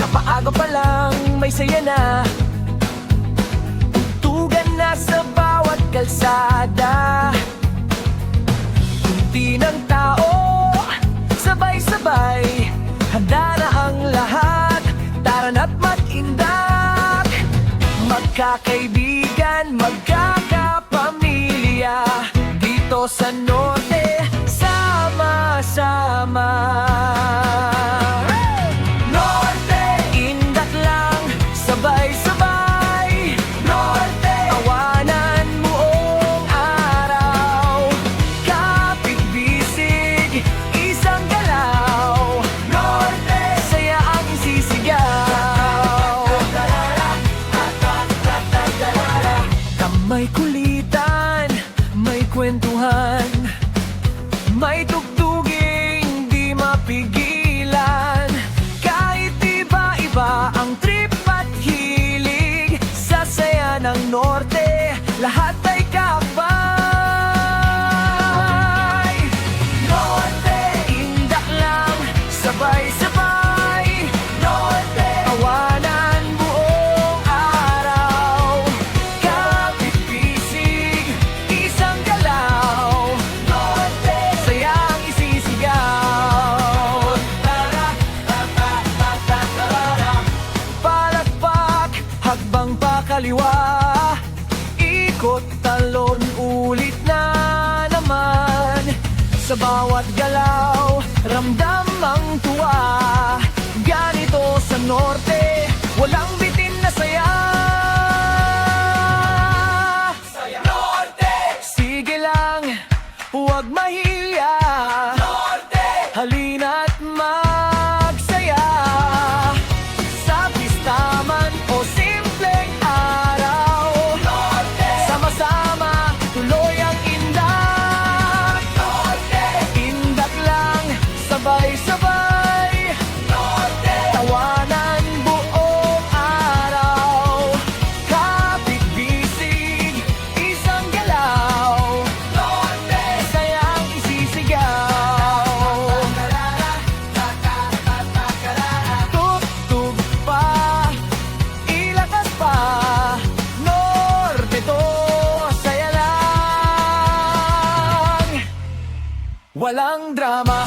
Napaaga pa lang may saya na, tugtugan na sa bawat kalsada. Kunti ng tao, sabay-sabay, handa na ang lahat. Tara na't mag-indak, magkakaibigan, magkakapamilya. Dito sa Norte, sama-sama. Norte, indak lang, sabay-sabay. Norte, tawanan buong araw. Kapit-bisig, isang galaw. Norte, saya ang isisigaw. May kulitan, may kwentuhan, may tugtuging di mapigilan. Kahit iba-iba ang trip at hilig, sa saya ng Norte, lahat ay kakbay. Norte, indak lang, sabay-sabay. Norte, tawanan buong araw. Kapit-bisig, isang galaw. Norte, sayang isisigaw. Palakpak, hakbang pakaliwa, ikot talon, ulit na naman. Sa bawat galaw, ramdam ang tuwa. Ganito sa Norte, walang bitin na saya. Norte, sige lang, huwag mahiya. Norte, halina't magsaya. Sa pista man o simpleng araw, Norte, sama-sama, tuloy ang indak. Norte, indak lang, sabay-sabay. Norte, tawanan buong araw. Kapit-bisig, isang galaw. Norte, sayang isisigaw. Tugtog pa, ilakas pa. Norte to, saya lang, walang drama.